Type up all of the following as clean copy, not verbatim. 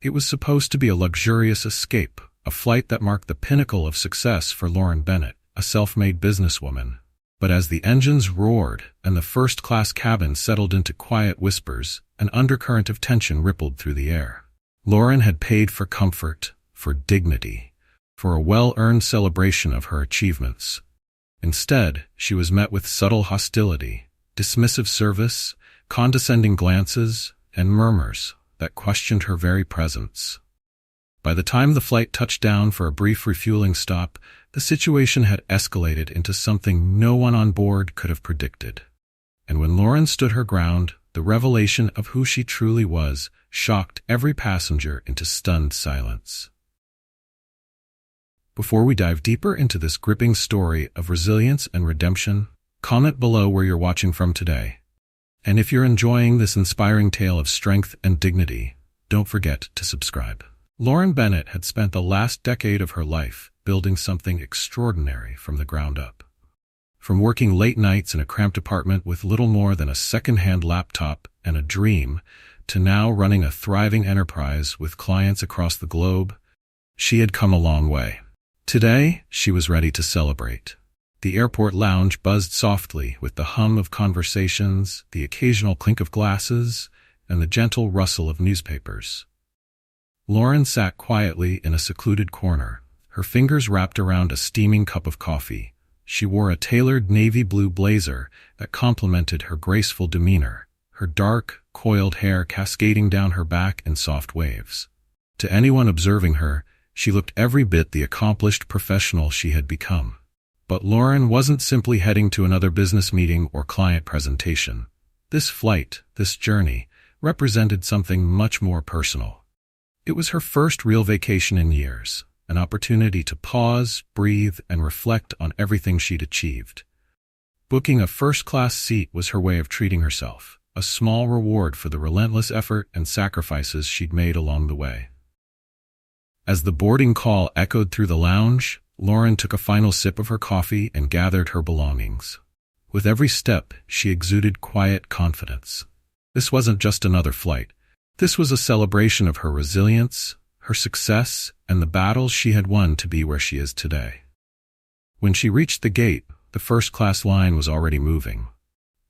It was supposed to be a luxurious escape, a flight that marked the pinnacle of success for Lauren Bennett, a self-made businesswoman. But as the engines roared and the first-class cabin settled into quiet whispers, an undercurrent of tension rippled through the air. Lauren had paid for comfort, for dignity, for a well-earned celebration of her achievements. Instead, she was met with subtle hostility, dismissive service, condescending glances, and murmurs that questioned her very presence. By the time the flight touched down for a brief refueling stop, the situation had escalated into something no one on board could have predicted. And when Lauren stood her ground, the revelation of who she truly was shocked every passenger into stunned silence. Before we dive deeper into this gripping story of resilience and redemption, comment below where you're watching from today. And if you're enjoying this inspiring tale of strength and dignity, don't forget to subscribe. Lauren Bennett had spent the last decade of her life building something extraordinary from the ground up. From working late nights in a cramped apartment with little more than a second-hand laptop and a dream, to now running a thriving enterprise with clients across the globe, she had come a long way. Today, she was ready to celebrate. The airport lounge buzzed softly with the hum of conversations, the occasional clink of glasses, and the gentle rustle of newspapers. Lauren sat quietly in a secluded corner, her fingers wrapped around a steaming cup of coffee. She wore a tailored navy blue blazer that complemented her graceful demeanor, her dark, coiled hair cascading down her back in soft waves. To anyone observing her, she looked every bit the accomplished professional she had become. But Lauren wasn't simply heading to another business meeting or client presentation. This flight, this journey, represented something much more personal. It was her first real vacation in years, an opportunity to pause, breathe, and reflect on everything she'd achieved. Booking a first-class seat was her way of treating herself, a small reward for the relentless effort and sacrifices she'd made along the way. As the boarding call echoed through the lounge, Lauren took a final sip of her coffee and gathered her belongings. With every step, she exuded quiet confidence. This wasn't just another flight. This was a celebration of her resilience, her success, and the battles she had won to be where she is today. When she reached the gate, the first-class line was already moving.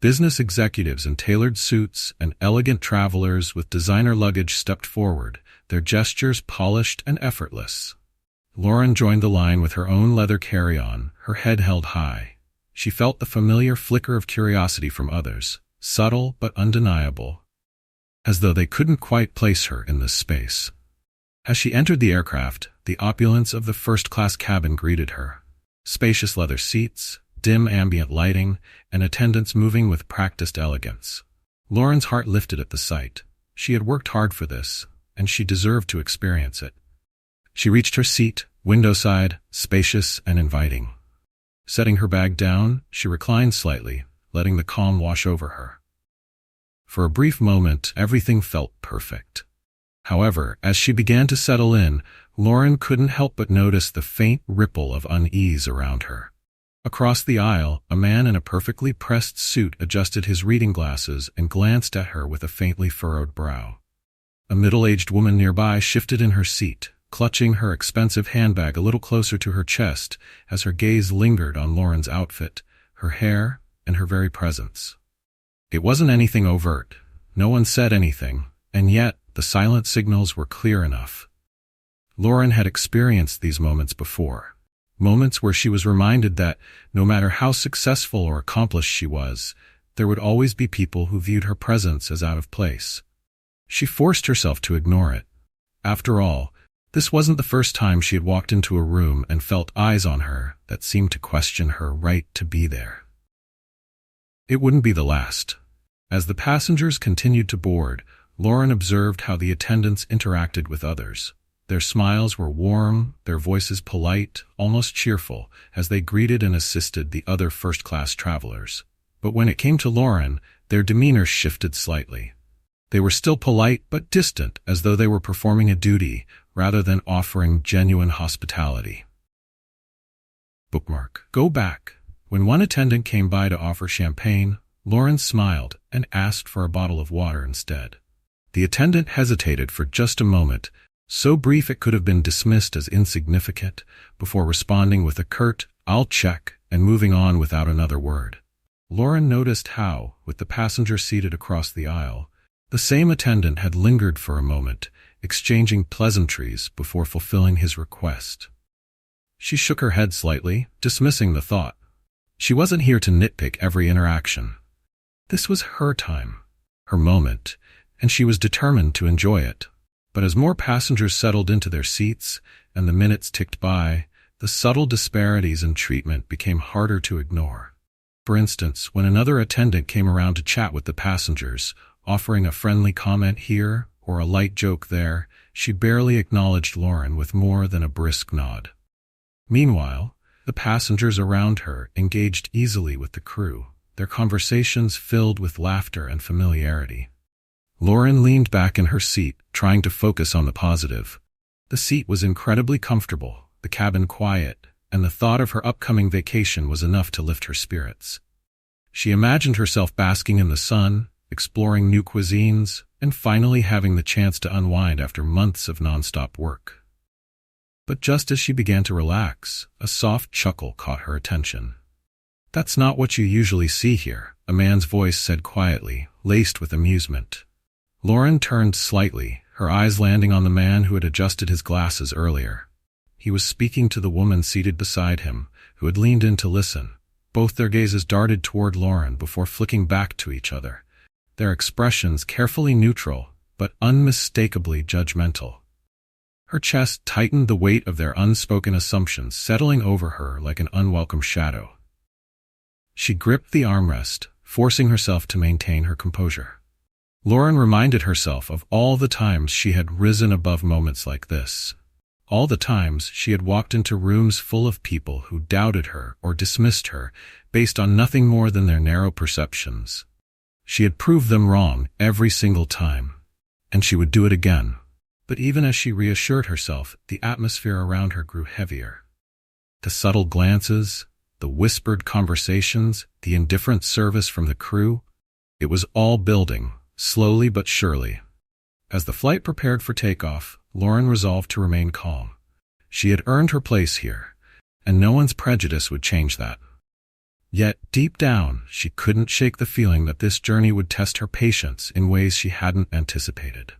Business executives in tailored suits and elegant travelers with designer luggage stepped forward, their gestures polished and effortless. Lauren joined the line with her own leather carry-on, her head held high. She felt the familiar flicker of curiosity from others, subtle but undeniable, as though they couldn't quite place her in this space. As she entered the aircraft, the opulence of the first-class cabin greeted her. Spacious leather seats, dim ambient lighting, and attendants moving with practiced elegance. Lauren's heart lifted at the sight. She had worked hard for this, and she deserved to experience it. She reached her seat, window-side, spacious and inviting. Setting her bag down, she reclined slightly, letting the calm wash over her. For a brief moment, everything felt perfect. However, as she began to settle in, Lauren couldn't help but notice the faint ripple of unease around her. Across the aisle, a man in a perfectly pressed suit adjusted his reading glasses and glanced at her with a faintly furrowed brow. A middle-aged woman nearby shifted in her seat, clutching her expensive handbag a little closer to her chest as her gaze lingered on Lauren's outfit, her hair, and her very presence. It wasn't anything overt. No one said anything, and yet the silent signals were clear enough. Lauren had experienced these moments before. Moments where she was reminded that, no matter how successful or accomplished she was, there would always be people who viewed her presence as out of place. She forced herself to ignore it. After all, this wasn't the first time she had walked into a room and felt eyes on her that seemed to question her right to be there. It wouldn't be the last. As the passengers continued to board, Lauren observed how the attendants interacted with others. Their smiles were warm, their voices polite, almost cheerful, as they greeted and assisted the other first-class travelers. But when it came to Lauren, their demeanor shifted slightly. They were still polite but distant, as though they were performing a duty rather than offering genuine hospitality. Bookmark. Go back. When one attendant came by to offer champagne, Lauren smiled and asked for a bottle of water instead. The attendant hesitated for just a moment, so brief it could have been dismissed as insignificant, before responding with a curt, "I'll check," and moving on without another word. Lauren noticed how, with the passenger seated across the aisle, the same attendant had lingered for a moment, exchanging pleasantries before fulfilling his request. She shook her head slightly, dismissing the thought. She wasn't here to nitpick every interaction. This was her time, her moment, and she was determined to enjoy it. But as more passengers settled into their seats and the minutes ticked by, the subtle disparities in treatment became harder to ignore. For instance, when another attendant came around to chat with the passengers, offering a friendly comment here or a light joke there, she barely acknowledged Lauren with more than a brisk nod. Meanwhile, the passengers around her engaged easily with the crew, their conversations filled with laughter and familiarity. Lauren leaned back in her seat, trying to focus on the positive. The seat was incredibly comfortable, the cabin quiet, and the thought of her upcoming vacation was enough to lift her spirits. She imagined herself basking in the sun, exploring new cuisines, and finally having the chance to unwind after months of nonstop work. But just as she began to relax, a soft chuckle caught her attention. "That's not what you usually see here," a man's voice said quietly, laced with amusement. Lauren turned slightly, her eyes landing on the man who had adjusted his glasses earlier. He was speaking to the woman seated beside him, who had leaned in to listen. Both their gazes darted toward Lauren before flicking back to each other, their expressions carefully neutral, but unmistakably judgmental. Her chest tightened, the weight of their unspoken assumptions settling over her like an unwelcome shadow. She gripped the armrest, forcing herself to maintain her composure. Lauren reminded herself of all the times she had risen above moments like this. All the times she had walked into rooms full of people who doubted her or dismissed her based on nothing more than their narrow perceptions. She had proved them wrong every single time, and she would do it again. But even as she reassured herself, the atmosphere around her grew heavier. The subtle glances, the whispered conversations, the indifferent service from the crew, it was all building, slowly but surely. As the flight prepared for takeoff, Lauren resolved to remain calm. She had earned her place here, and no one's prejudice would change that. Yet, deep down, she couldn't shake the feeling that this journey would test her patience in ways she hadn't anticipated.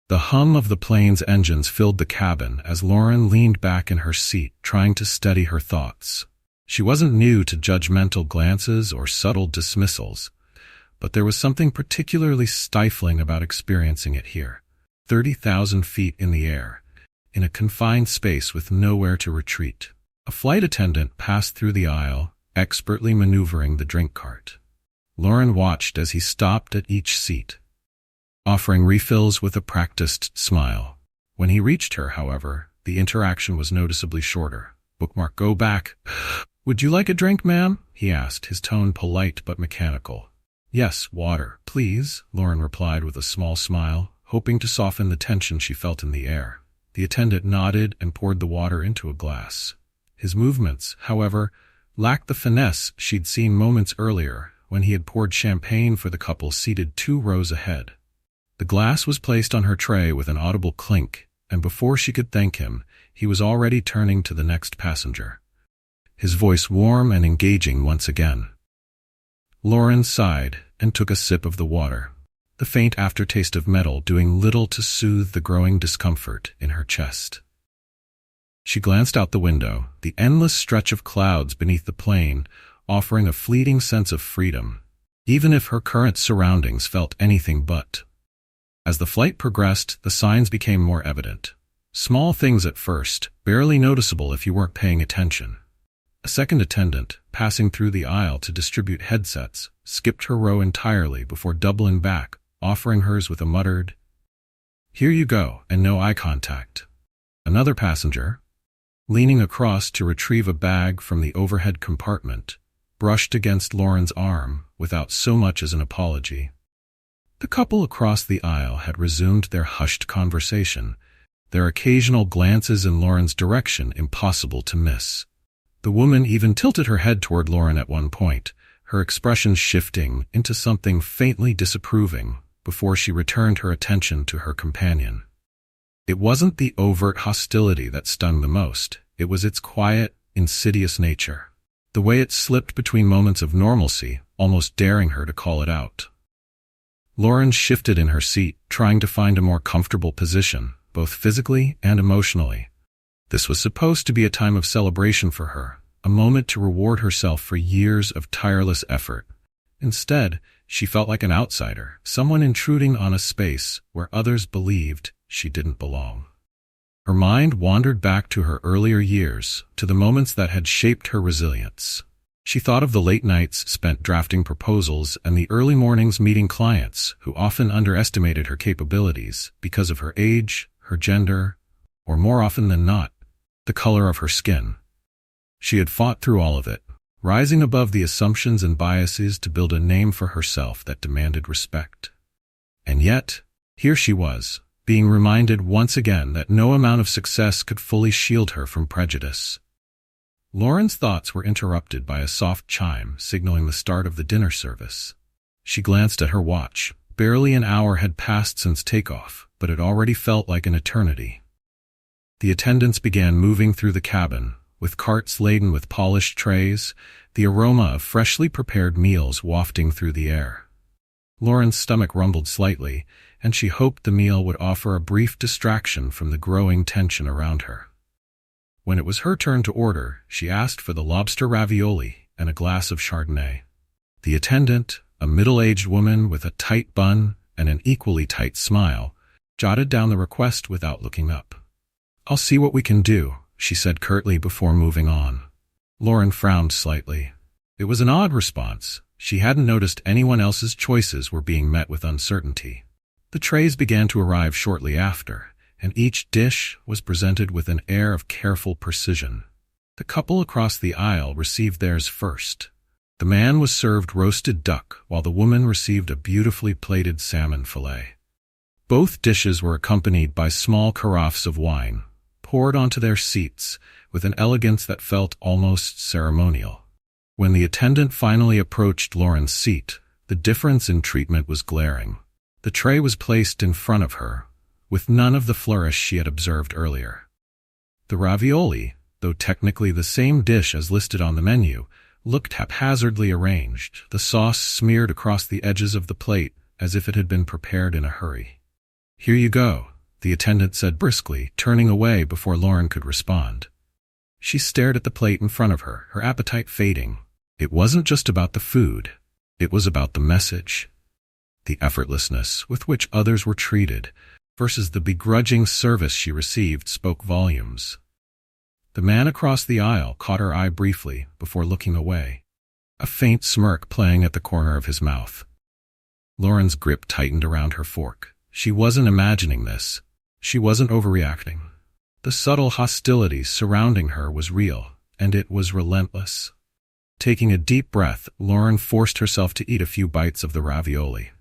The hum of the plane's engines filled the cabin as Lauren leaned back in her seat, trying to steady her thoughts. She wasn't new to judgmental glances or subtle dismissals, but there was something particularly stifling about experiencing it here. 30,000 feet in the air, in a confined space with nowhere to retreat. A flight attendant passed through the aisle, expertly maneuvering the drink cart. Lauren watched as he stopped at each seat, offering refills with a practiced smile. When he reached her, however, the interaction was noticeably shorter. "Bookmark, go back." "Would you like a drink, ma'am?" he asked, his tone polite but mechanical. "Yes, water, please," Lauren replied with a small smile, hoping to soften the tension she felt in the air. The attendant nodded and poured the water into a glass. His movements, however, lacked the finesse she'd seen moments earlier when he had poured champagne for the couple seated 2 rows ahead. The glass was placed on her tray with an audible clink, and before she could thank him, he was already turning to the next passenger, his voice warm and engaging once again. Lauren sighed and took a sip of the water, the faint aftertaste of metal doing little to soothe the growing discomfort in her chest. She glanced out the window, the endless stretch of clouds beneath the plane offering a fleeting sense of freedom, even if her current surroundings felt anything but. As the flight progressed, the signs became more evident. Small things at first, barely noticeable if you weren't paying attention. A second attendant, passing through the aisle to distribute headsets, skipped her row entirely before doubling back, offering hers with a muttered, "Here you go," and no eye contact. Another passenger, leaning across to retrieve a bag from the overhead compartment, brushed against Lauren's arm without so much as an apology. The couple across the aisle had resumed their hushed conversation, their occasional glances in Lauren's direction impossible to miss. The woman even tilted her head toward Lauren at one point, her expression shifting into something faintly disapproving, before she returned her attention to her companion. It wasn't the overt hostility that stung the most, it was its quiet, insidious nature. The way it slipped between moments of normalcy, almost daring her to call it out. Lauren shifted in her seat, trying to find a more comfortable position, both physically and emotionally. This was supposed to be a time of celebration for her, a moment to reward herself for years of tireless effort. Instead, she felt like an outsider, someone intruding on a space where others believed she didn't belong. Her mind wandered back to her earlier years, to the moments that had shaped her resilience. She thought of the late nights spent drafting proposals and the early mornings meeting clients who often underestimated her capabilities because of her age, her gender, or more often than not, the color of her skin. She had fought through all of it, rising above the assumptions and biases to build a name for herself that demanded respect. And yet, here she was, being reminded once again that no amount of success could fully shield her from prejudice. Lauren's thoughts were interrupted by a soft chime signaling the start of the dinner service. She glanced at her watch. Barely an hour had passed since takeoff, but it already felt like an eternity. The attendants began moving through the cabin, with carts laden with polished trays, the aroma of freshly prepared meals wafting through the air. Lauren's stomach rumbled slightly, and she hoped the meal would offer a brief distraction from the growing tension around her. When it was her turn to order, she asked for the lobster ravioli and a glass of Chardonnay. The attendant, a middle-aged woman with a tight bun and an equally tight smile, jotted down the request without looking up. "I'll see what we can do," she said curtly before moving on. Lauren frowned slightly. It was an odd response. She hadn't noticed anyone else's choices were being met with uncertainty. The trays began to arrive shortly after, and each dish was presented with an air of careful precision. The couple across the aisle received theirs first. The man was served roasted duck, while the woman received a beautifully plated salmon fillet. Both dishes were accompanied by small carafes of wine, poured onto their seats with an elegance that felt almost ceremonial. When the attendant finally approached Lauren's seat, the difference in treatment was glaring. The tray was placed in front of her, with none of the flourish she had observed earlier. The ravioli, though technically the same dish as listed on the menu, looked haphazardly arranged, the sauce smeared across the edges of the plate as if it had been prepared in a hurry. "Here you go," the attendant said briskly, turning away before Lauren could respond. She stared at the plate in front of her, her appetite fading. It wasn't just about the food. It was about the message. The effortlessness with which others were treated versus the begrudging service she received spoke volumes. The man across the aisle caught her eye briefly before looking away, a faint smirk playing at the corner of his mouth. Lauren's grip tightened around her fork. She wasn't imagining this. She wasn't overreacting. The subtle hostility surrounding her was real, and it was relentless. Taking a deep breath, Lauren forced herself to eat a few bites of the ravioli.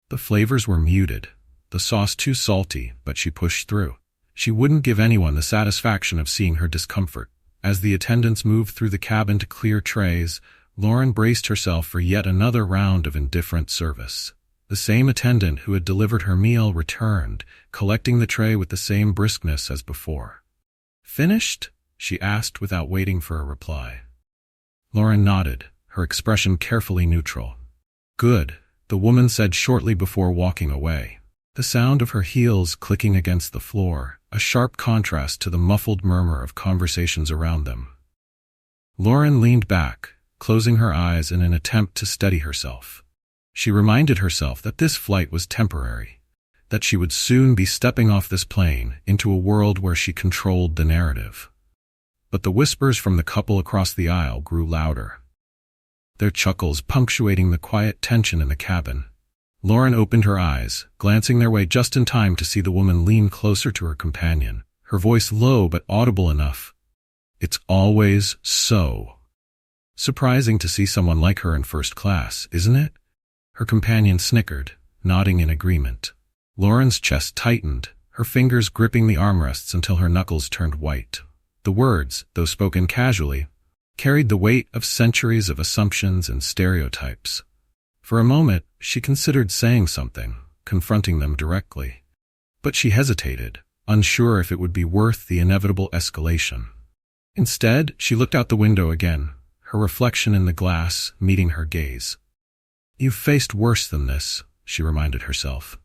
The flavors were muted, the sauce too salty, but she pushed through. She wouldn't give anyone the satisfaction of seeing her discomfort. As the attendants moved through the cabin to clear trays, Lauren braced herself for yet another round of indifferent service. The same attendant who had delivered her meal returned, collecting the tray with the same briskness as before. "Finished?" she asked without waiting for a reply. Lauren nodded, her expression carefully neutral. "Good," the woman said shortly before walking away. The sound of her heels clicking against the floor, a sharp contrast to the muffled murmur of conversations around them. Lauren leaned back, closing her eyes in an attempt to steady herself. She reminded herself that this flight was temporary, that she would soon be stepping off this plane into a world where she controlled the narrative. But the whispers from the couple across the aisle grew louder, their chuckles punctuating the quiet tension in the cabin. Lauren opened her eyes, glancing their way just in time to see the woman lean closer to her companion, her voice low but audible enough. "It's always so. Surprising to see someone like her in first class, isn't it?" Her companion snickered, nodding in agreement. Lauren's chest tightened, her fingers gripping the armrests until her knuckles turned white. The words, though spoken casually, carried the weight of centuries of assumptions and stereotypes. For a moment, she considered saying something, confronting them directly. But she hesitated, unsure if it would be worth the inevitable escalation. Instead, she looked out the window again, her reflection in the glass meeting her gaze. "You've faced worse than this," she reminded herself.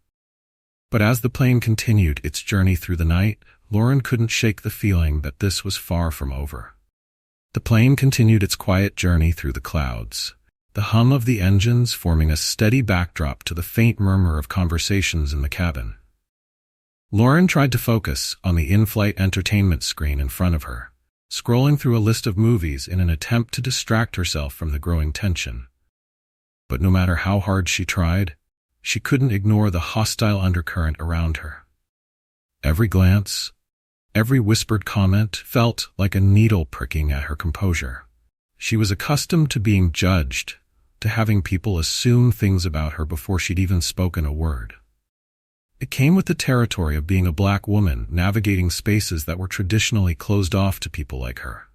But as the plane continued its journey through the night, Lauren couldn't shake the feeling that this was far from over. The plane continued its quiet journey through the clouds, the hum of the engines forming a steady backdrop to the faint murmur of conversations in the cabin. Lauren tried to focus on the in-flight entertainment screen in front of her, scrolling through a list of movies in an attempt to distract herself from the growing tension. But no matter how hard she tried, she couldn't ignore the hostile undercurrent around her. Every glance, every whispered comment felt like a needle pricking at her composure. She was accustomed to being judged, to having people assume things about her before she'd even spoken a word. It came with the territory of being a black woman navigating spaces that were traditionally closed off to people like her.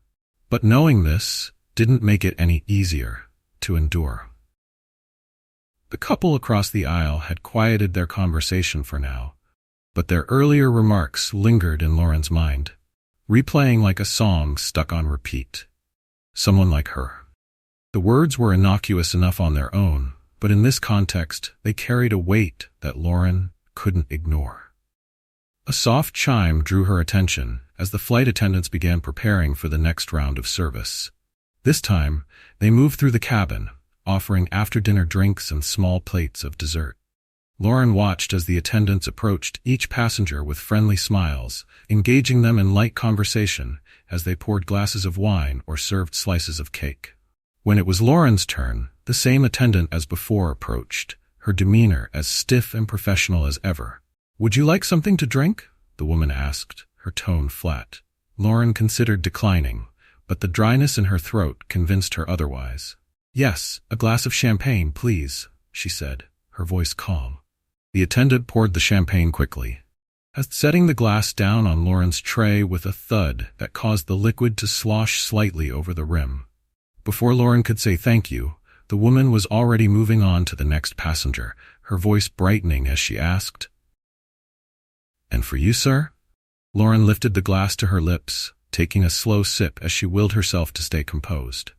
But knowing this didn't make it any easier to endure. The couple across the aisle had quieted their conversation for now, but their earlier remarks lingered in Lauren's mind, replaying like a song stuck on repeat. Someone like her. The words were innocuous enough on their own, but in this context, they carried a weight that Lauren couldn't ignore. A soft chime drew her attention as the flight attendants began preparing for the next round of service. This time, they moved through the cabin, offering after-dinner drinks and small plates of dessert. Lauren watched as the attendants approached each passenger with friendly smiles, engaging them in light conversation as they poured glasses of wine or served slices of cake. When it was Lauren's turn, the same attendant as before approached, her demeanor as stiff and professional as ever. "Would you like something to drink?" the woman asked, her tone flat. Lauren considered declining, but the dryness in her throat convinced her otherwise. "Yes, a glass of champagne, please," she said, her voice calm. The attendant poured the champagne quickly, setting the glass down on Lauren's tray with a thud that caused the liquid to slosh slightly over the rim. Before Lauren could say thank you, the woman was already moving on to the next passenger, her voice brightening as she asked, "And for you, sir?" Lauren lifted the glass to her lips, taking a slow sip as she willed herself to stay composed.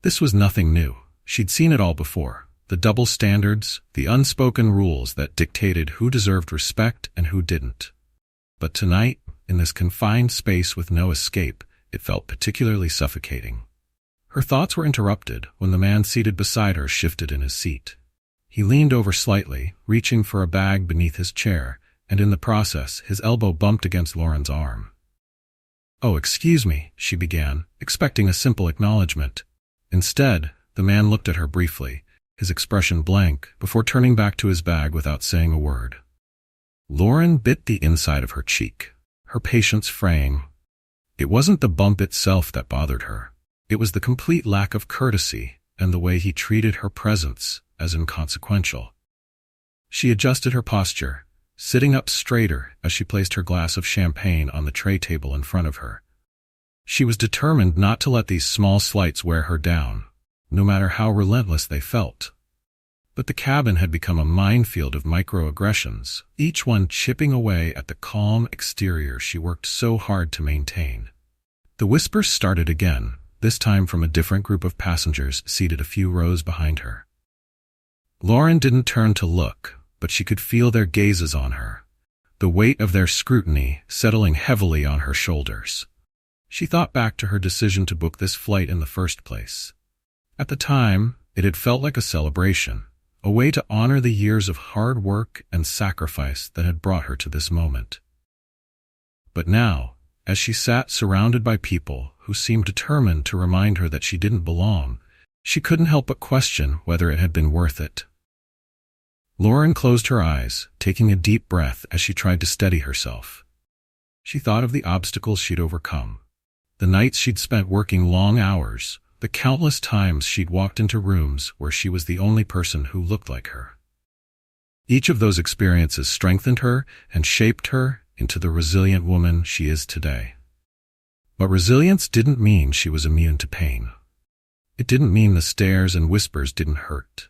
This was nothing new. She'd seen it all before. The double standards, the unspoken rules that dictated who deserved respect and who didn't. But tonight, in this confined space with no escape, it felt particularly suffocating. Her thoughts were interrupted when the man seated beside her shifted in his seat. He leaned over slightly, reaching for a bag beneath his chair, and in the process, his elbow bumped against Lauren's arm. "Oh, excuse me," she began, expecting a simple acknowledgement. Instead, the man looked at her briefly, his expression blank, before turning back to his bag without saying a word. Lauren bit the inside of her cheek, her patience fraying. It wasn't the bump itself that bothered her. It was the complete lack of courtesy and the way he treated her presence as inconsequential. She adjusted her posture, sitting up straighter as she placed her glass of champagne on the tray table in front of her. She was determined not to let these small slights wear her down, no matter how relentless they felt. But the cabin had become a minefield of microaggressions, each one chipping away at the calm exterior she worked so hard to maintain. The whispers started again, this time from a different group of passengers seated a few rows behind her. Lauren didn't turn to look, but she could feel their gazes on her, the weight of their scrutiny settling heavily on her shoulders. She thought back to her decision to book this flight in the first place. At the time, it had felt like a celebration, a way to honor the years of hard work and sacrifice that had brought her to this moment. But now, as she sat surrounded by people who seemed determined to remind her that she didn't belong, she couldn't help but question whether it had been worth it. Lauren closed her eyes, taking a deep breath as she tried to steady herself. She thought of the obstacles she'd overcome, the nights she'd spent working long hours, the countless times she'd walked into rooms where she was the only person who looked like her. Each of those experiences strengthened her and shaped her into the resilient woman she is today. But resilience didn't mean she was immune to pain. It didn't mean the stares and whispers didn't hurt.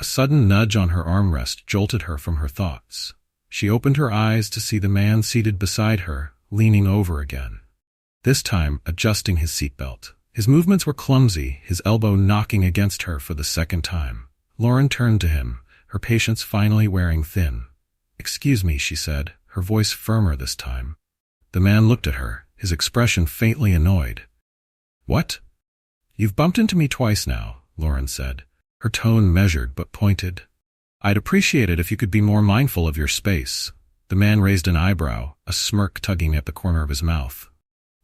A sudden nudge on her armrest jolted her from her thoughts. She opened her eyes to see the man seated beside her, leaning over again. This time adjusting his seatbelt. His movements were clumsy, his elbow knocking against her for the second time. Lauren turned to him, her patience finally wearing thin. "Excuse me," she said, her voice firmer this time. The man looked at her, his expression faintly annoyed. "What?" "You've bumped into me twice now," Lauren said, her tone measured but pointed. "I'd appreciate it if you could be more mindful of your space." The man raised an eyebrow, a smirk tugging at the corner of his mouth.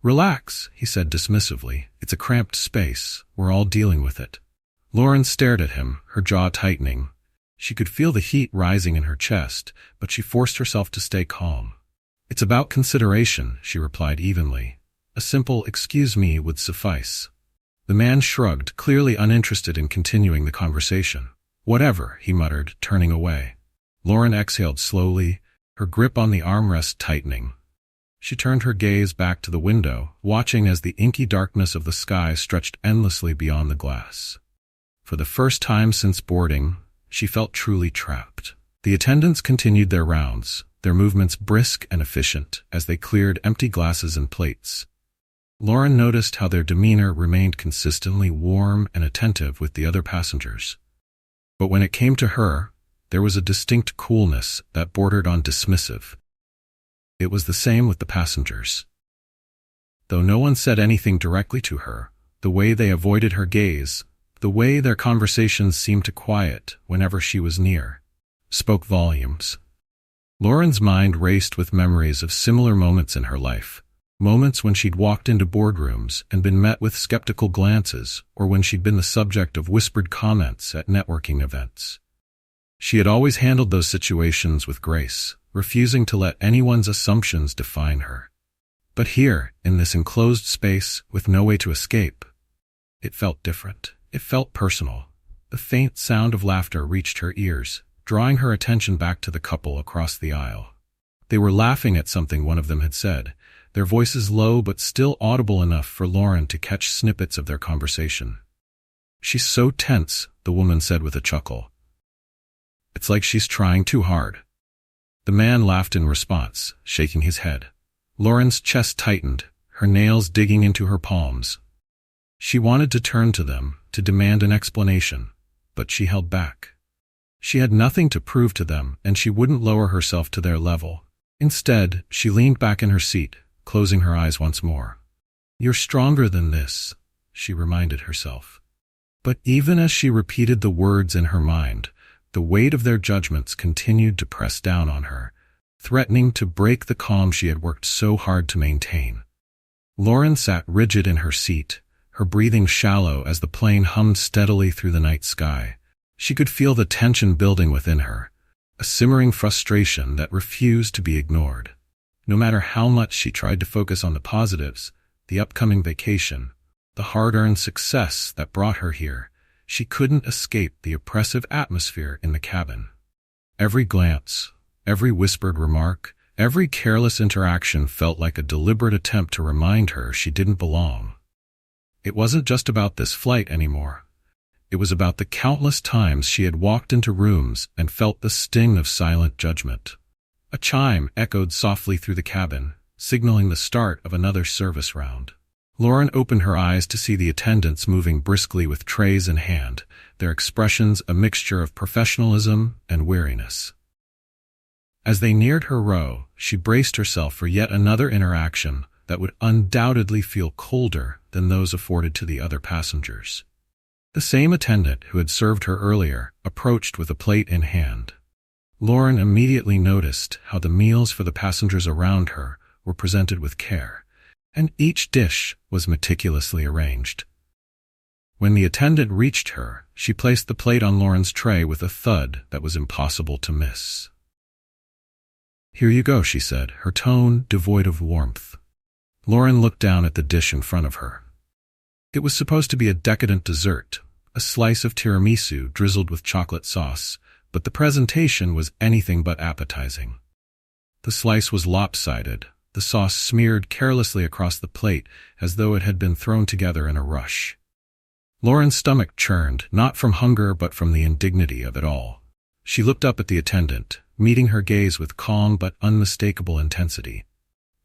"Relax," he said dismissively. "It's a cramped space. We're all dealing with it." Lauren stared at him, her jaw tightening. She could feel the heat rising in her chest, but she forced herself to stay calm. "It's about consideration," she replied evenly. "A simple "excuse me" would suffice." The man shrugged, clearly uninterested in continuing the conversation. "Whatever," he muttered, turning away. Lauren exhaled slowly, her grip on the armrest tightening. She turned her gaze back to the window, watching as the inky darkness of the sky stretched endlessly beyond the glass. For the first time since boarding, she felt truly trapped. The attendants continued their rounds, their movements brisk and efficient as they cleared empty glasses and plates. Lauren noticed how their demeanor remained consistently warm and attentive with the other passengers. But when it came to her, there was a distinct coolness that bordered on dismissive. It was the same with the passengers. Though no one said anything directly to her, the way they avoided her gaze, the way their conversations seemed to quiet whenever she was near, spoke volumes. Lauren's mind raced with memories of similar moments in her life, moments when she'd walked into boardrooms and been met with skeptical glances, or when she'd been the subject of whispered comments at networking events. She had always handled those situations with grace, refusing to let anyone's assumptions define her. But here, in this enclosed space with no way to escape, it felt different. It felt personal. The faint sound of laughter reached her ears, drawing her attention back to the couple across the aisle. They were laughing at something one of them had said, their voices low but still audible enough for Lauren to catch snippets of their conversation. "She's so tense," the woman said with a chuckle. "It's like she's trying too hard." The man laughed in response, shaking his head. Lauren's chest tightened, her nails digging into her palms. She wanted to turn to them, to demand an explanation, but she held back. She had nothing to prove to them, and she wouldn't lower herself to their level. Instead, she leaned back in her seat, closing her eyes once more. "You're stronger than this," she reminded herself. But even as she repeated the words in her mind, the weight of their judgments continued to press down on her, threatening to break the calm she had worked so hard to maintain. Lauren sat rigid in her seat, her breathing shallow as the plane hummed steadily through the night sky. She could feel the tension building within her, a simmering frustration that refused to be ignored. No matter how much she tried to focus on the positives, the upcoming vacation, the hard-earned success that brought her here, she couldn't escape the oppressive atmosphere in the cabin. Every glance, every whispered remark, every careless interaction felt like a deliberate attempt to remind her she didn't belong. It wasn't just about this flight anymore. It was about the countless times she had walked into rooms and felt the sting of silent judgment. A chime echoed softly through the cabin, signaling the start of another service round. Lauren opened her eyes to see the attendants moving briskly with trays in hand, their expressions a mixture of professionalism and weariness. As they neared her row, she braced herself for yet another interaction that would undoubtedly feel colder than those afforded to the other passengers. The same attendant who had served her earlier approached with a plate in hand. Lauren immediately noticed how the meals for the passengers around her were presented with care, and each dish was meticulously arranged. When the attendant reached her, she placed the plate on Lauren's tray with a thud that was impossible to miss. "Here you go," she said, her tone devoid of warmth. Lauren looked down at the dish in front of her. It was supposed to be a decadent dessert, a slice of tiramisu drizzled with chocolate sauce, but the presentation was anything but appetizing. The slice was lopsided, the sauce smeared carelessly across the plate as though it had been thrown together in a rush. Lauren's stomach churned, not from hunger but from the indignity of it all. She looked up at the attendant, meeting her gaze with calm but unmistakable intensity.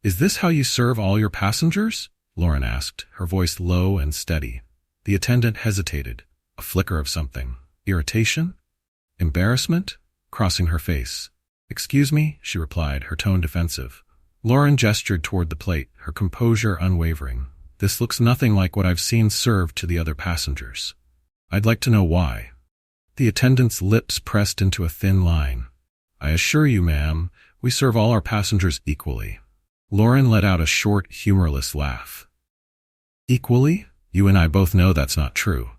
"Is this how you serve all your passengers?" Lauren asked, her voice low and steady. The attendant hesitated, a flicker of something. Irritation? Embarrassment? Crossing her face. "Excuse me," she replied, her tone defensive. Lauren gestured toward the plate, her composure unwavering. "This looks nothing like what I've seen served to the other passengers. I'd like to know why." The attendant's lips pressed into a thin line. "I assure you, ma'am, we serve all our passengers equally." Lauren let out a short, humorless laugh. "Equally? You and I both know that's not true."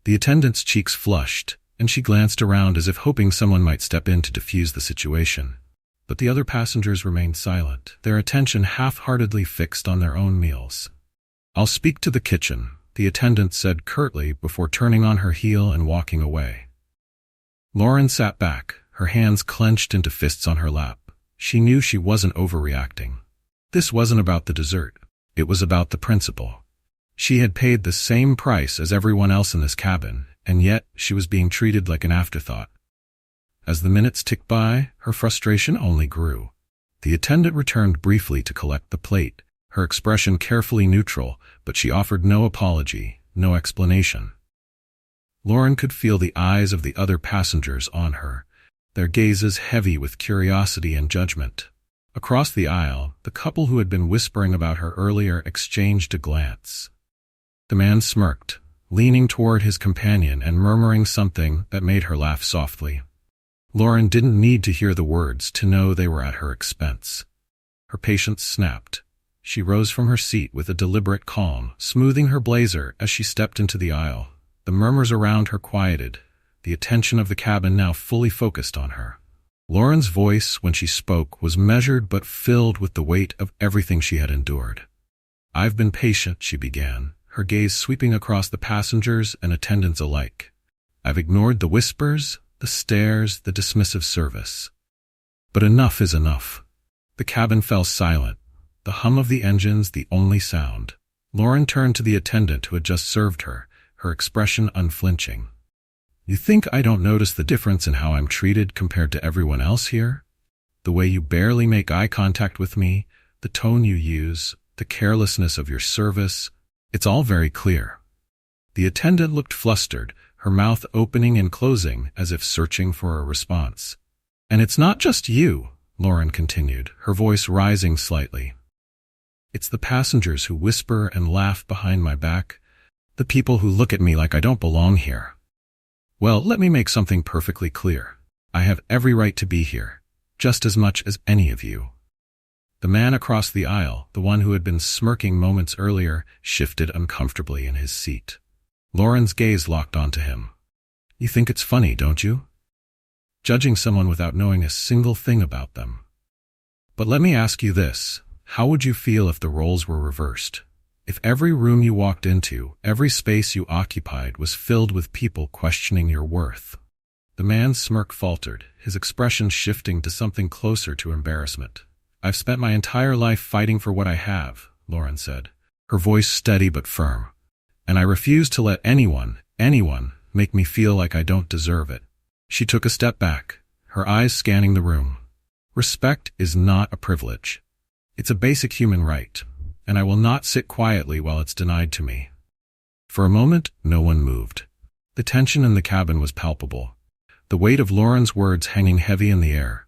The attendant's cheeks flushed, and she glanced around as if hoping someone might step in to defuse the situation. But the other passengers remained silent, their attention half-heartedly fixed on their own meals. "I'll speak to the kitchen," the attendant said curtly before turning on her heel and walking away. Lauren sat back, her hands clenched into fists on her lap. She knew she wasn't overreacting. This wasn't about the dessert. It was about the principle. She had paid the same price as everyone else in this cabin, and yet she was being treated like an afterthought. As the minutes ticked by, her frustration only grew. The attendant returned briefly to collect the plate, her expression carefully neutral, but she offered no apology, no explanation. Lauren could feel the eyes of the other passengers on her, their gazes heavy with curiosity and judgment. Across the aisle, the couple who had been whispering about her earlier exchanged a glance. The man smirked, leaning toward his companion and murmuring something that made her laugh softly. Lauren didn't need to hear the words to know they were at her expense. Her patience snapped. She rose from her seat with a deliberate calm, smoothing her blazer as she stepped into the aisle. The murmurs around her quieted, the attention of the cabin now fully focused on her. Lauren's voice, when she spoke, was measured but filled with the weight of everything she had endured. "I've been patient," she began, her gaze sweeping across the passengers and attendants alike. "I've ignored the whispers, the stares, the dismissive service. But enough is enough." The cabin fell silent, the hum of the engines the only sound. Lauren turned to the attendant who had just served her, her expression unflinching. "You think I don't notice the difference in how I'm treated compared to everyone else here? The way you barely make eye contact with me, the tone you use, the carelessness of your service, it's all very clear." The attendant looked flustered, her mouth opening and closing as if searching for a response. "And it's not just you," Lauren continued, her voice rising slightly. "It's the passengers who whisper and laugh behind my back, the people who look at me like I don't belong here. Well, let me make something perfectly clear. I have every right to be here, just as much as any of you." The man across the aisle, the one who had been smirking moments earlier, shifted uncomfortably in his seat. Lauren's gaze locked onto him. "You think it's funny, don't you? Judging someone without knowing a single thing about them. But let me ask you this, how would you feel if the roles were reversed? If every room you walked into, every space you occupied was filled with people questioning your worth?" The man's smirk faltered, his expression shifting to something closer to embarrassment. "I've spent my entire life fighting for what I have," Lauren said, her voice steady but firm. "And I refuse to let anyone, make me feel like I don't deserve it." She took a step back, her eyes scanning the room. "Respect is not a privilege. It's a basic human right, and I will not sit quietly while it's denied to me." For a moment, no one moved. The tension in the cabin was palpable, the weight of Lauren's words hanging heavy in the air.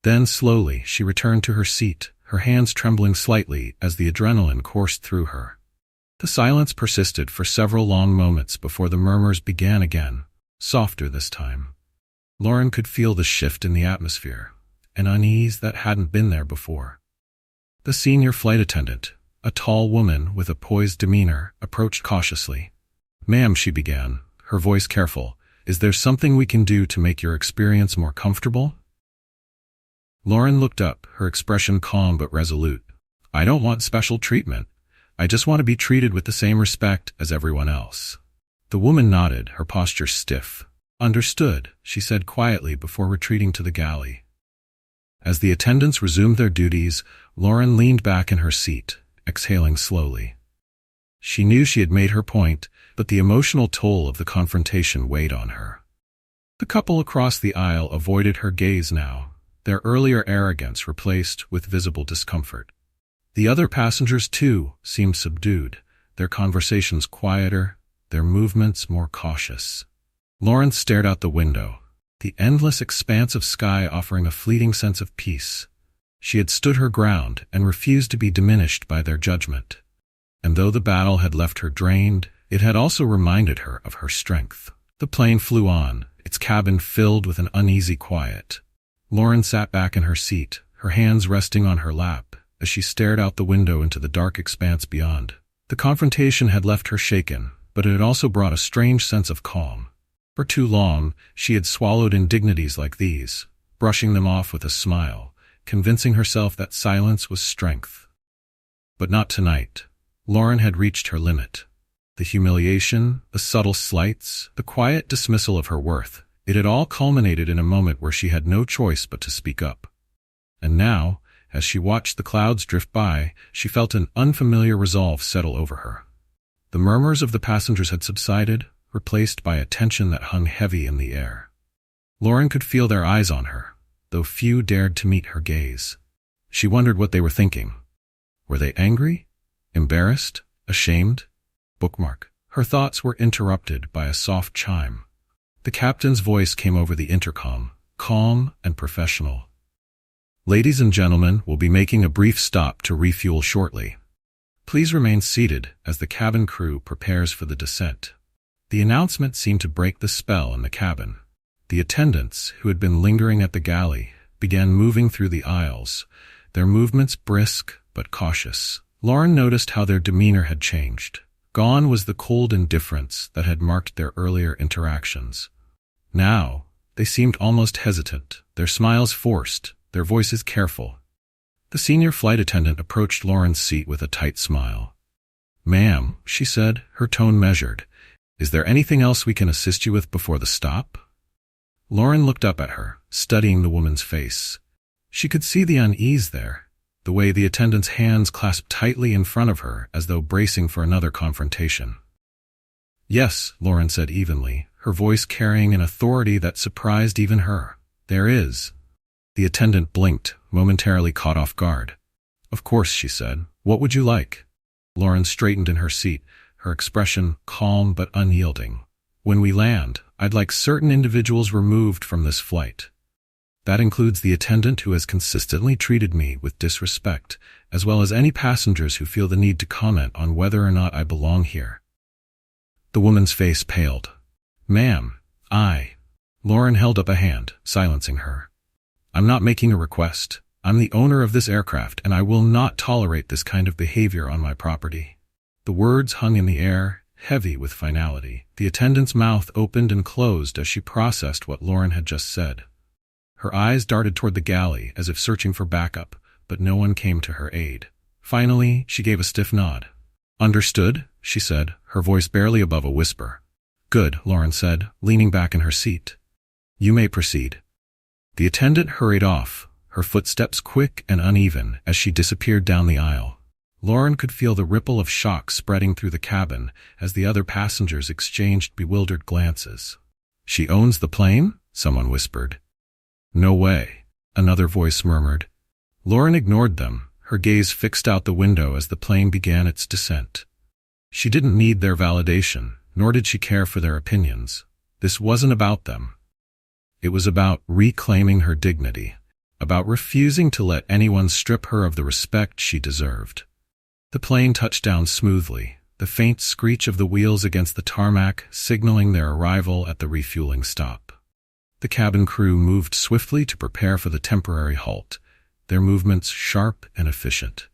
Then, slowly, she returned to her seat, her hands trembling slightly as the adrenaline coursed through her. The silence persisted for several long moments before the murmurs began again, softer this time. Lauren could feel the shift in the atmosphere, an unease that hadn't been there before. The senior flight attendant, a tall woman with a poised demeanor, approached cautiously. "Ma'am," she began, her voice careful, "is there something we can do to make your experience more comfortable?" Lauren looked up, her expression calm but resolute. "I don't want special treatment. I just want to be treated with the same respect as everyone else." The woman nodded, her posture stiff. "Understood," she said quietly before retreating to the galley. As the attendants resumed their duties, Lauren leaned back in her seat, exhaling slowly. She knew she had made her point, but the emotional toll of the confrontation weighed on her. The couple across the aisle avoided her gaze now, their earlier arrogance replaced with visible discomfort. The other passengers, too, seemed subdued, their conversations quieter, their movements more cautious. Lauren stared out the window, the endless expanse of sky offering a fleeting sense of peace. She had stood her ground and refused to be diminished by their judgment. And though the battle had left her drained, it had also reminded her of her strength. The plane flew on, its cabin filled with an uneasy quiet. Lauren sat back in her seat, her hands resting on her lap, as she stared out the window into the dark expanse beyond. The confrontation had left her shaken, but it had also brought a strange sense of calm. For too long, she had swallowed indignities like these, brushing them off with a smile, convincing herself that silence was strength. But not tonight. Lauren had reached her limit. The humiliation, the subtle slights, the quiet dismissal of her worth, it had all culminated in a moment where she had no choice but to speak up. And now, as she watched the clouds drift by, she felt an unfamiliar resolve settle over her. The murmurs of the passengers had subsided, replaced by a tension that hung heavy in the air. Lauren could feel their eyes on her, though few dared to meet her gaze. She wondered what they were thinking. Were they angry? Embarrassed? Ashamed? Bookmark. Her thoughts were interrupted by a soft chime. The captain's voice came over the intercom, calm and professional. Ladies and gentlemen, we'll be making a brief stop to refuel shortly. Please remain seated as the cabin crew prepares for the descent. The announcement seemed to break the spell in the cabin. The attendants, who had been lingering at the galley, began moving through the aisles, their movements brisk but cautious. Lauren noticed how their demeanor had changed. Gone was the cold indifference that had marked their earlier interactions. Now, they seemed almost hesitant, their smiles forced, their voices careful. The senior flight attendant approached Lauren's seat with a tight smile. "Ma'am," she said, her tone measured, "is there anything else we can assist you with before the stop?" Lauren looked up at her, studying the woman's face. She could see the unease there, the way the attendant's hands clasped tightly in front of her as though bracing for another confrontation. "Yes," Lauren said evenly, her voice carrying an authority that surprised even her. "There is." The attendant blinked, momentarily caught off guard. "Of course," she said. "What would you like?" Lauren straightened in her seat, her expression calm but unyielding. "When we land, I'd like certain individuals removed from this flight. That includes the attendant who has consistently treated me with disrespect, as well as any passengers who feel the need to comment on whether or not I belong here." The woman's face paled. "Ma'am, Lauren held up a hand, silencing her. "I'm not making a request. I'm the owner of this aircraft, and I will not tolerate this kind of behavior on my property." The words hung in the air, heavy with finality. The attendant's mouth opened and closed as she processed what Lauren had just said. Her eyes darted toward the galley as if searching for backup, but no one came to her aid. Finally, she gave a stiff nod. "Understood," she said, her voice barely above a whisper. "Good," Lauren said, leaning back in her seat. "You may proceed." The attendant hurried off, her footsteps quick and uneven as she disappeared down the aisle. Lauren could feel the ripple of shock spreading through the cabin as the other passengers exchanged bewildered glances. "She owns the plane?" someone whispered. "No way," another voice murmured. Lauren ignored them, her gaze fixed out the window as the plane began its descent. She didn't need their validation, nor did she care for their opinions. This wasn't about them. It was about reclaiming her dignity, about refusing to let anyone strip her of the respect she deserved. The plane touched down smoothly, the faint screech of the wheels against the tarmac signaling their arrival at the refueling stop. The cabin crew moved swiftly to prepare for the temporary halt, their movements sharp and efficient.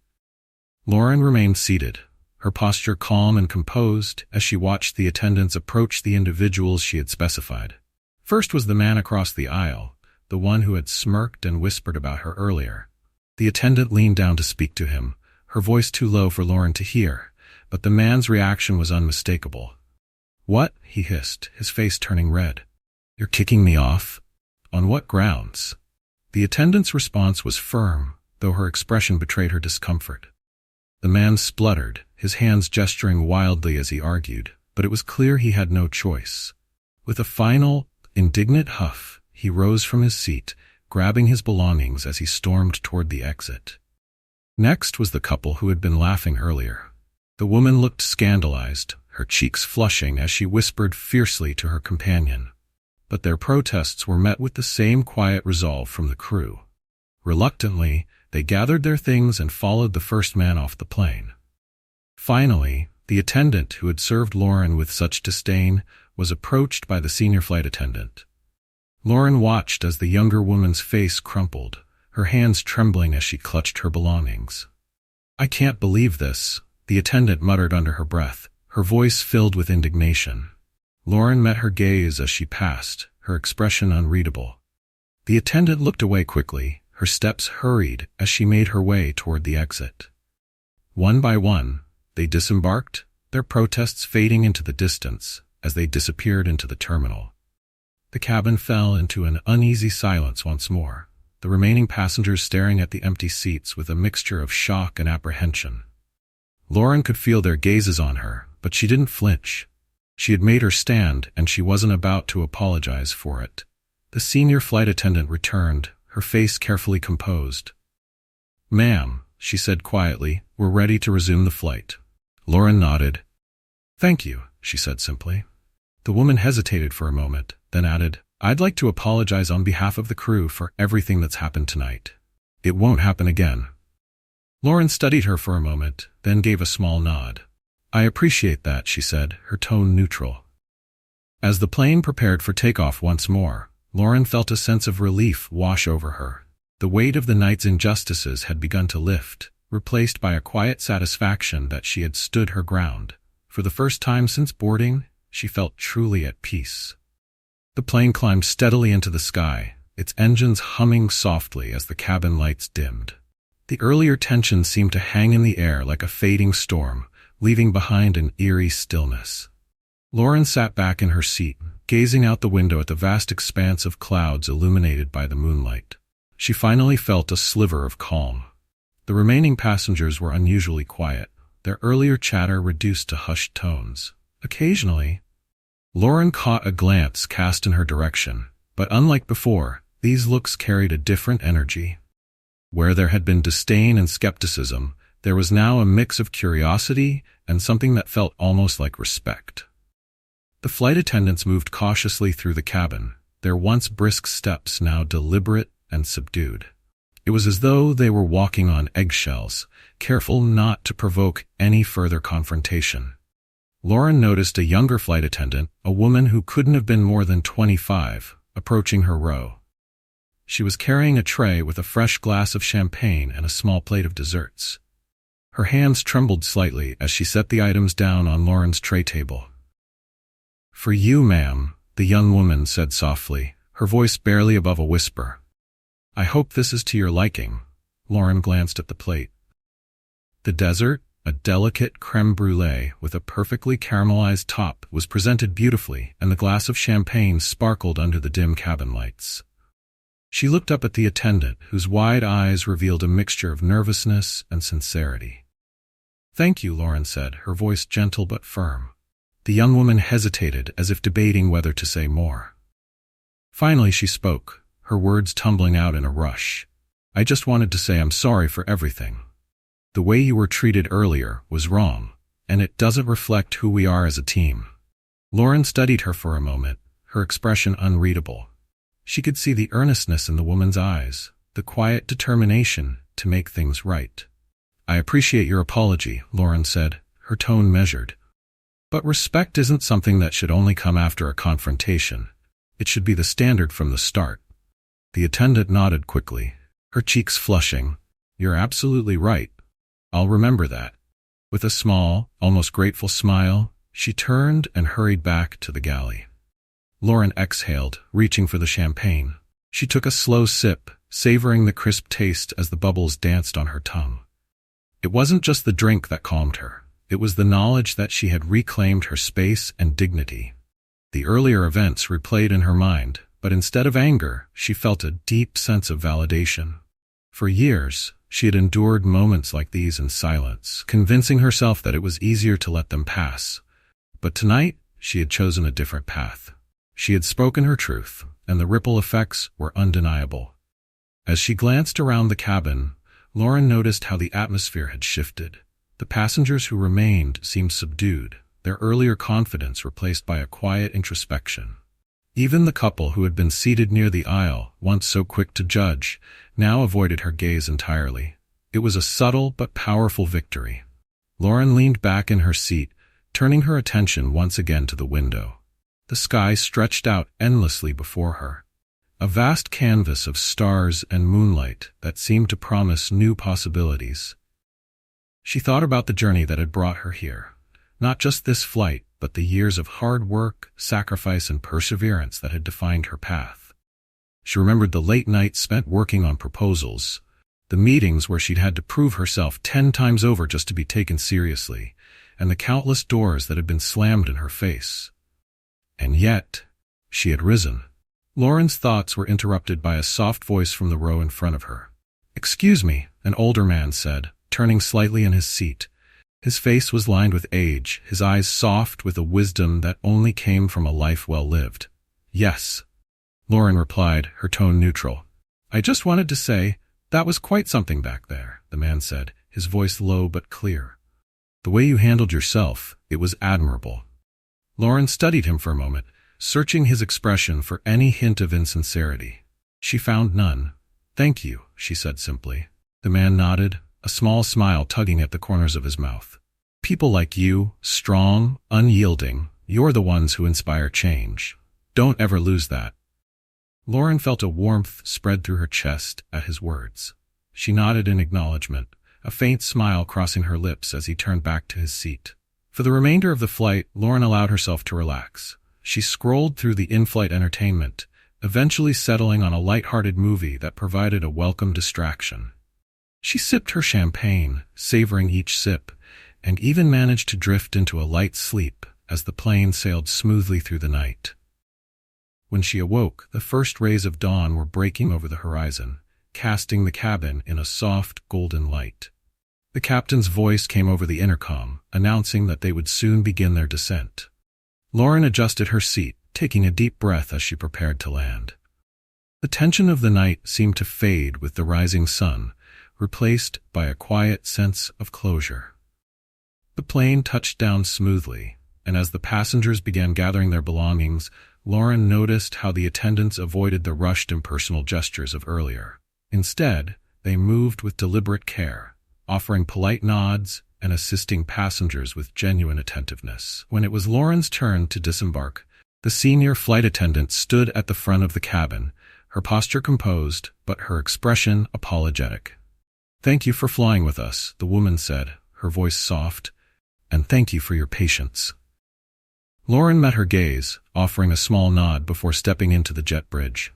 Lauren remained seated, her posture calm and composed as she watched the attendants approach the individuals she had specified. First was the man across the aisle, the one who had smirked and whispered about her earlier. The attendant leaned down to speak to him, her voice too low for Lauren to hear, but the man's reaction was unmistakable. "What?" he hissed, his face turning red. "You're kicking me off? On what grounds?" The attendant's response was firm, though her expression betrayed her discomfort. The man spluttered, his hands gesturing wildly as he argued. but it was clear he had no choice. With a final, indignant huff, he rose from his seat, grabbing his belongings as he stormed toward the exit. Next was the couple who had been laughing earlier. The woman looked scandalized, her cheeks flushing as she whispered fiercely to her companion. But their protests were met with the same quiet resolve from the crew. Reluctantly, they gathered their things and followed the first man off the plane. Finally, the attendant who had served Lauren with such disdain was approached by the senior flight attendant. Lauren watched as the younger woman's face crumpled, her hands trembling as she clutched her belongings. "I can't believe this," the attendant muttered under her breath, her voice filled with indignation. Lauren met her gaze as she passed, her expression unreadable. The attendant looked away quickly, her steps hurried as she made her way toward the exit. One by one, they disembarked, their protests fading into the distance as they disappeared into the terminal. The cabin fell into an uneasy silence once more, the remaining passengers staring at the empty seats with a mixture of shock and apprehension. Lauren could feel their gazes on her, but she didn't flinch. She had made her stand, and she wasn't about to apologize for it. The senior flight attendant returned, her face carefully composed. "Ma'am," she said quietly, "we're ready to resume the flight." Lauren nodded. "Thank you," she said simply. The woman hesitated for a moment, then added, "I'd like to apologize on behalf of the crew for everything that's happened tonight. It won't happen again." Lauren studied her for a moment, then gave a small nod. "I appreciate that," she said, her tone neutral. As the plane prepared for takeoff once more, Lauren felt a sense of relief wash over her. The weight of the night's injustices had begun to lift, replaced by a quiet satisfaction that she had stood her ground. For the first time since boarding, she felt truly at peace. The plane climbed steadily into the sky, its engines humming softly as the cabin lights dimmed. The earlier tension seemed to hang in the air like a fading storm, leaving behind an eerie stillness. Lauren sat back in her seat, gazing out the window at the vast expanse of clouds illuminated by the moonlight. She finally felt a sliver of calm. The remaining passengers were unusually quiet, their earlier chatter reduced to hushed tones. Occasionally, Lauren caught a glance cast in her direction, but unlike before, these looks carried a different energy. Where there had been disdain and skepticism, there was now a mix of curiosity and something that felt almost like respect. The flight attendants moved cautiously through the cabin, their once brisk steps now deliberate and subdued. It was as though they were walking on eggshells, careful not to provoke any further confrontation. Lauren noticed a younger flight attendant, a woman who couldn't have been more than 25, approaching her row. She was carrying a tray with a fresh glass of champagne and a small plate of desserts. Her hands trembled slightly as she set the items down on Lauren's tray table. "For you, ma'am," the young woman said softly, her voice barely above a whisper. "I hope this is to your liking." Lauren glanced at the plate. The dessert, a delicate crème brûlée with a perfectly caramelized top, was presented beautifully, and the glass of champagne sparkled under the dim cabin lights. She looked up at the attendant, whose wide eyes revealed a mixture of nervousness and sincerity. "Thank you," Lauren said, her voice gentle but firm. The young woman hesitated, as if debating whether to say more. Finally she spoke, her words tumbling out in a rush. "I just wanted to say I'm sorry for everything. The way you were treated earlier was wrong, and it doesn't reflect who we are as a team." Lauren studied her for a moment, her expression unreadable. She could see the earnestness in the woman's eyes, the quiet determination to make things right. "I appreciate your apology," Lauren said, her tone measured. "But respect isn't something that should only come after a confrontation. It should be the standard from the start." The attendant nodded quickly, her cheeks flushing. "You're absolutely right. I'll remember that." With a small, almost grateful smile, she turned and hurried back to the galley. Lauren exhaled, reaching for the champagne. She took a slow sip, savoring the crisp taste as the bubbles danced on her tongue. It wasn't just the drink that calmed her. It was the knowledge that she had reclaimed her space and dignity. The earlier events replayed in her mind, but instead of anger, she felt a deep sense of validation. For years, she had endured moments like these in silence, convincing herself that it was easier to let them pass. But tonight, she had chosen a different path. She had spoken her truth, and the ripple effects were undeniable. As she glanced around the cabin, Lauren noticed how the atmosphere had shifted. The passengers who remained seemed subdued, their earlier confidence replaced by a quiet introspection. Even the couple who had been seated near the aisle, once so quick to judge, now avoided her gaze entirely. It was a subtle but powerful victory. Lauren leaned back in her seat, turning her attention once again to the window. The sky stretched out endlessly before her, a vast canvas of stars and moonlight that seemed to promise new possibilities. She thought about the journey that had brought her here, not just this flight, but the years of hard work, sacrifice, and perseverance that had defined her path. She remembered the late nights spent working on proposals, the meetings where she'd had to prove herself 10 times over just to be taken seriously, and the countless doors that had been slammed in her face. And yet, she had risen. Lauren's thoughts were interrupted by a soft voice from the row in front of her. "Excuse me," an older man said, turning slightly in his seat. His face was lined with age, his eyes soft with a wisdom that only came from a life well lived. "Yes," Lauren replied, her tone neutral. "I just wanted to say, that was quite something back there," the man said, his voice low but clear. "The way you handled yourself, it was admirable." Lauren studied him for a moment, searching his expression for any hint of insincerity. She found none. "Thank you," she said simply. The man nodded, a small smile tugging at the corners of his mouth. "People like you, strong, unyielding, you're the ones who inspire change. Don't ever lose that." Lauren felt a warmth spread through her chest at his words. She nodded in acknowledgement, a faint smile crossing her lips as he turned back to his seat. For the remainder of the flight, Lauren allowed herself to relax. She scrolled through the in-flight entertainment, eventually settling on a light-hearted movie that provided a welcome distraction. She sipped her champagne, savoring each sip, and even managed to drift into a light sleep as the plane sailed smoothly through the night. When she awoke, the first rays of dawn were breaking over the horizon, casting the cabin in a soft, golden light. The captain's voice came over the intercom, announcing that they would soon begin their descent. Lauren adjusted her seat, taking a deep breath as she prepared to land. The tension of the night seemed to fade with the rising sun, replaced by a quiet sense of closure. The plane touched down smoothly, and as the passengers began gathering their belongings, Lauren noticed how the attendants avoided the rushed impersonal gestures of earlier. Instead, they moved with deliberate care, offering polite nods and assisting passengers with genuine attentiveness. When it was Lauren's turn to disembark, the senior flight attendant stood at the front of the cabin, her posture composed, but her expression apologetic. "Thank you for flying with us," the woman said, her voice soft, "and thank you for your patience." Lauren met her gaze, offering a small nod before stepping into the jet bridge.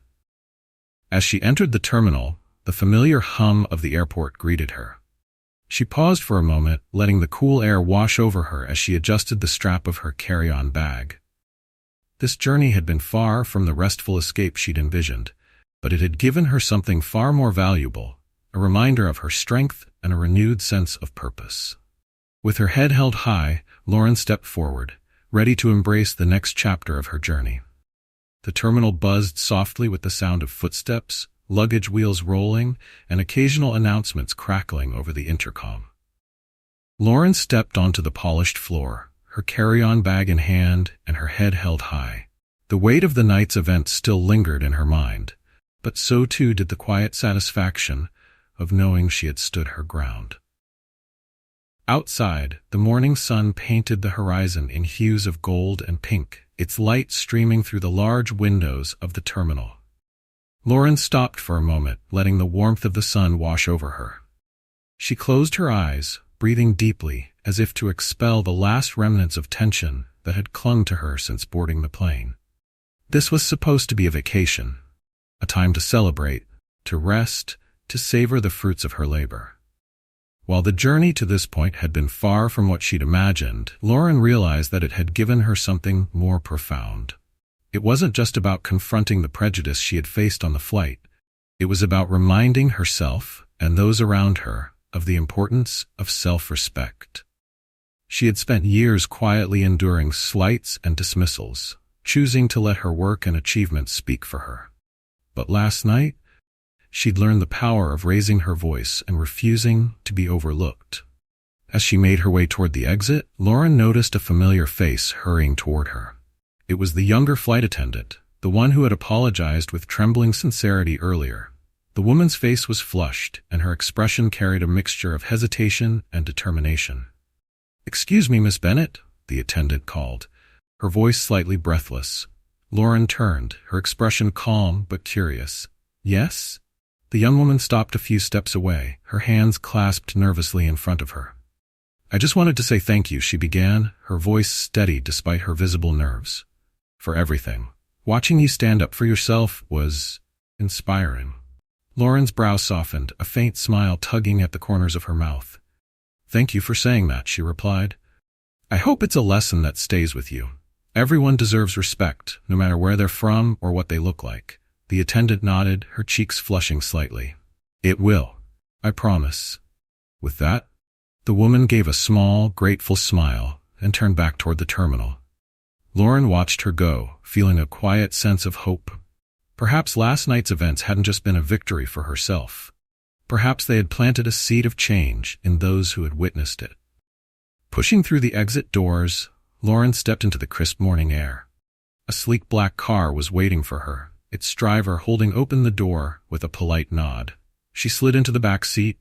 As she entered the terminal, the familiar hum of the airport greeted her. She paused for a moment, letting the cool air wash over her as she adjusted the strap of her carry-on bag. This journey had been far from the restful escape she'd envisioned, but it had given her something far more valuable, a reminder of her strength and a renewed sense of purpose. With her head held high, Lauren stepped forward, ready to embrace the next chapter of her journey. The terminal buzzed softly with the sound of footsteps, luggage wheels rolling, and occasional announcements crackling over the intercom. Lauren stepped onto the polished floor, her carry-on bag in hand and her head held high. The weight of the night's event still lingered in her mind, but so too did the quiet satisfaction of knowing she had stood her ground. Outside, the morning sun painted the horizon in hues of gold and pink, its light streaming through the large windows of the terminal. Lauren stopped for a moment, letting the warmth of the sun wash over her. She closed her eyes, breathing deeply, as if to expel the last remnants of tension that had clung to her since boarding the plane. This was supposed to be a vacation, a time to celebrate, to rest, to savor the fruits of her labor. While the journey to this point had been far from what she'd imagined, Lauren realized that it had given her something more profound. It wasn't just about confronting the prejudice she had faced on the flight. It was about reminding herself and those around her of the importance of self-respect. She had spent years quietly enduring slights and dismissals, choosing to let her work and achievements speak for her. But last night, she'd learned the power of raising her voice and refusing to be overlooked. As she made her way toward the exit, Lauren noticed a familiar face hurrying toward her. It was the younger flight attendant, the one who had apologized with trembling sincerity earlier. The woman's face was flushed, and her expression carried a mixture of hesitation and determination. "Excuse me, Miss Bennett," the attendant called, her voice slightly breathless. Lauren turned, her expression calm but curious. "Yes?" The young woman stopped a few steps away, her hands clasped nervously in front of her. "I just wanted to say thank you," she began, her voice steady despite her visible nerves. "For everything. Watching you stand up for yourself was inspiring." Lauren's brow softened, a faint smile tugging at the corners of her mouth. "Thank you for saying that," she replied. "I hope it's a lesson that stays with you. Everyone deserves respect, no matter where they're from or what they look like." The attendant nodded, her cheeks flushing slightly. "It will. I promise." With that, the woman gave a small, grateful smile and turned back toward the terminal. Lauren watched her go, feeling a quiet sense of hope. Perhaps last night's events hadn't just been a victory for herself. Perhaps they had planted a seed of change in those who had witnessed it. Pushing through the exit doors, Lauren stepped into the crisp morning air. A sleek black car was waiting for her, its driver holding open the door with a polite nod. She slid into the back seat,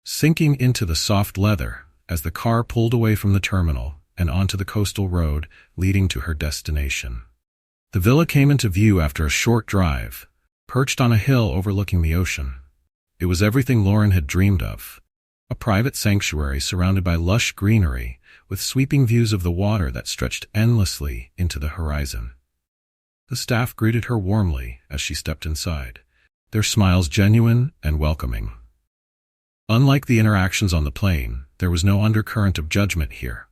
sinking into the soft leather as the car pulled away from the terminal and onto the coastal road leading to her destination. The villa came into view after a short drive, perched on a hill overlooking the ocean. It was everything Lauren had dreamed of. A private sanctuary surrounded by lush greenery, with sweeping views of the water that stretched endlessly into the horizon. The staff greeted her warmly as she stepped inside, their smiles genuine and welcoming. Unlike the interactions on the plane, there was no undercurrent of judgment here.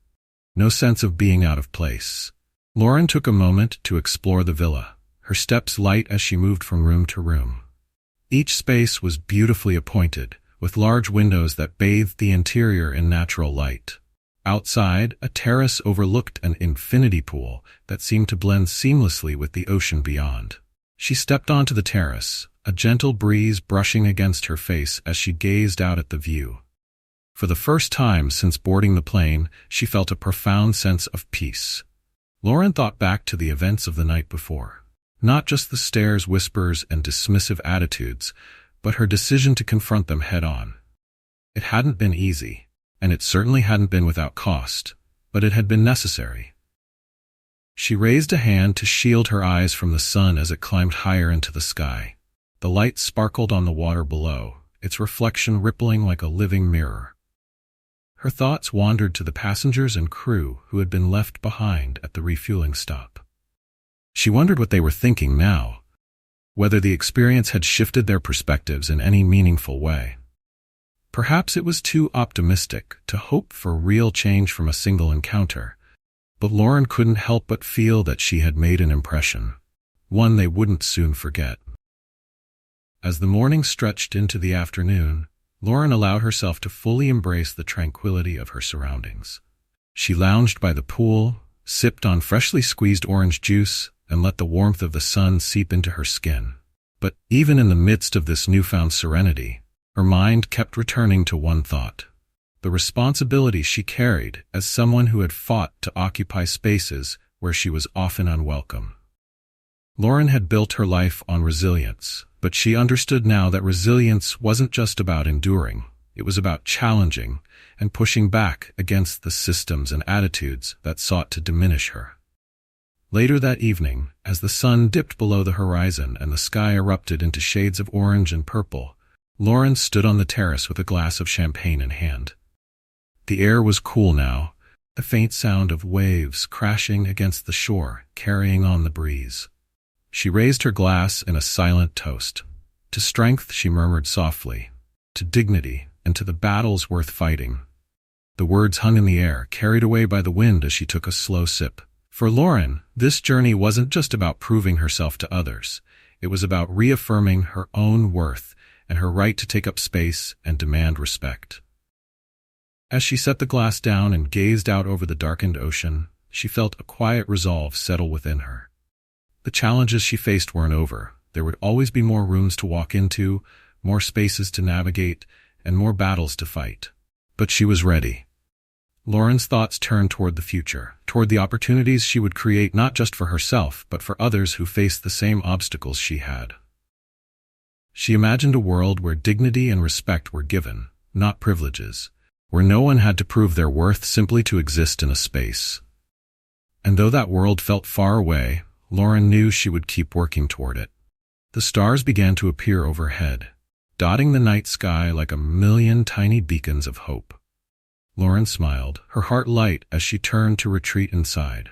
No sense of being out of place. Lauren took a moment to explore the villa, her steps light as she moved from room to room. Each space was beautifully appointed, with large windows that bathed the interior in natural light. Outside, a terrace overlooked an infinity pool that seemed to blend seamlessly with the ocean beyond. She stepped onto the terrace, a gentle breeze brushing against her face as she gazed out at the view. For the first time since boarding the plane, she felt a profound sense of peace. Lauren thought back to the events of the night before. Not just the stares, whispers, and dismissive attitudes, but her decision to confront them head-on. It hadn't been easy, and it certainly hadn't been without cost, but it had been necessary. She raised a hand to shield her eyes from the sun as it climbed higher into the sky. The light sparkled on the water below, its reflection rippling like a living mirror. Her thoughts wandered to the passengers and crew who had been left behind at the refueling stop. She wondered what they were thinking now, whether the experience had shifted their perspectives in any meaningful way. Perhaps it was too optimistic to hope for real change from a single encounter, but Lauren couldn't help but feel that she had made an impression, one they wouldn't soon forget. As the morning stretched into the afternoon, Lauren allowed herself to fully embrace the tranquility of her surroundings. She lounged by the pool, sipped on freshly squeezed orange juice, and let the warmth of the sun seep into her skin. But even in the midst of this newfound serenity, her mind kept returning to one thought: the responsibility she carried as someone who had fought to occupy spaces where she was often unwelcome. Lauren had built her life on resilience, but she understood now that resilience wasn't just about enduring. It was about challenging and pushing back against the systems and attitudes that sought to diminish her. Later that evening, as the sun dipped below the horizon and the sky erupted into shades of orange and purple, Lauren stood on the terrace with a glass of champagne in hand. The air was cool now, the faint sound of waves crashing against the shore carrying on the breeze. She raised her glass in a silent toast. To strength, she murmured softly. To dignity, and to the battles worth fighting. The words hung in the air, carried away by the wind as she took a slow sip. For Lauren, this journey wasn't just about proving herself to others. It was about reaffirming her own worth and her right to take up space and demand respect. As she set the glass down and gazed out over the darkened ocean, she felt a quiet resolve settle within her. The challenges she faced weren't over. There would always be more rooms to walk into, more spaces to navigate, and more battles to fight. But she was ready. Lauren's thoughts turned toward the future, toward the opportunities she would create not just for herself, but for others who faced the same obstacles she had. She imagined a world where dignity and respect were given, not privileges, where no one had to prove their worth simply to exist in a space. And though that world felt far away, Lauren knew she would keep working toward it. The stars began to appear overhead, dotting the night sky like a million tiny beacons of hope. Lauren smiled, her heart light as she turned to retreat inside.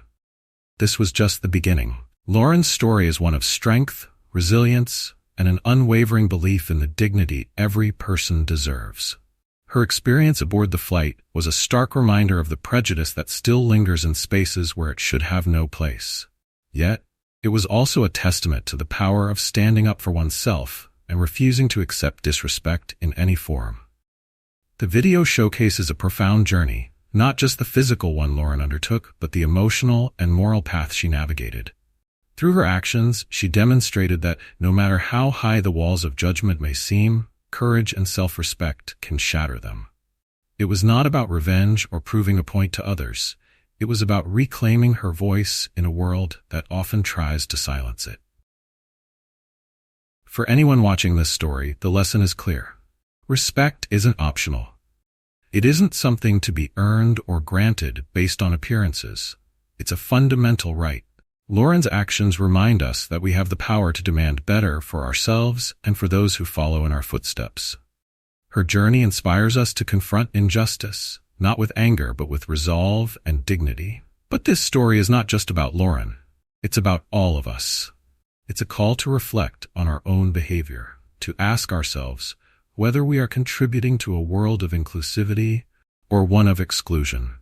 This was just the beginning. Lauren's story is one of strength, resilience, and an unwavering belief in the dignity every person deserves. Her experience aboard the flight was a stark reminder of the prejudice that still lingers in spaces where it should have no place. Yet, it was also a testament to the power of standing up for oneself and refusing to accept disrespect in any form. The video showcases a profound journey, not just the physical one Lauren undertook, but the emotional and moral path she navigated. Through her actions, she demonstrated that no matter how high the walls of judgment may seem, courage and self-respect can shatter them. It was not about revenge or proving a point to others. It was about reclaiming her voice in a world that often tries to silence it. For anyone watching this story, the lesson is clear. Respect isn't optional. It isn't something to be earned or granted based on appearances. It's a fundamental right. Lauren's actions remind us that we have the power to demand better for ourselves and for those who follow in our footsteps. Her journey inspires us to confront injustice, not with anger but with resolve and dignity. But this story is not just about Lauren. It's about all of us. It's a call to reflect on our own behavior, to ask ourselves whether we are contributing to a world of inclusivity or one of exclusion.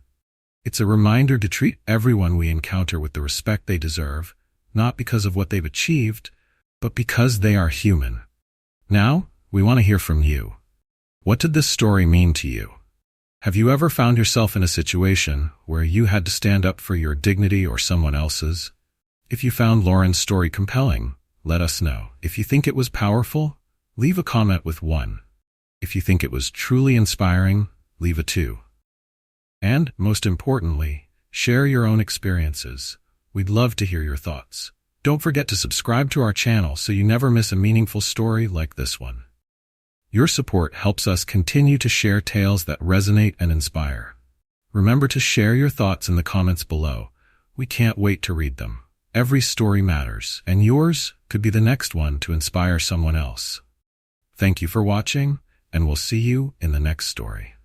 It's a reminder to treat everyone we encounter with the respect they deserve, not because of what they've achieved, but because they are human. Now, we want to hear from you. What did this story mean to you? Have you ever found yourself in a situation where you had to stand up for your dignity or someone else's? If you found Lauren's story compelling, let us know. If you think it was powerful, leave a comment with 1. If you think it was truly inspiring, leave a 2. And, most importantly, share your own experiences. We'd love to hear your thoughts. Don't forget to subscribe to our channel so you never miss a meaningful story like this one. Your support helps us continue to share tales that resonate and inspire. Remember to share your thoughts in the comments below. We can't wait to read them. Every story matters, and yours could be the next one to inspire someone else. Thank you for watching, and we'll see you in the next story.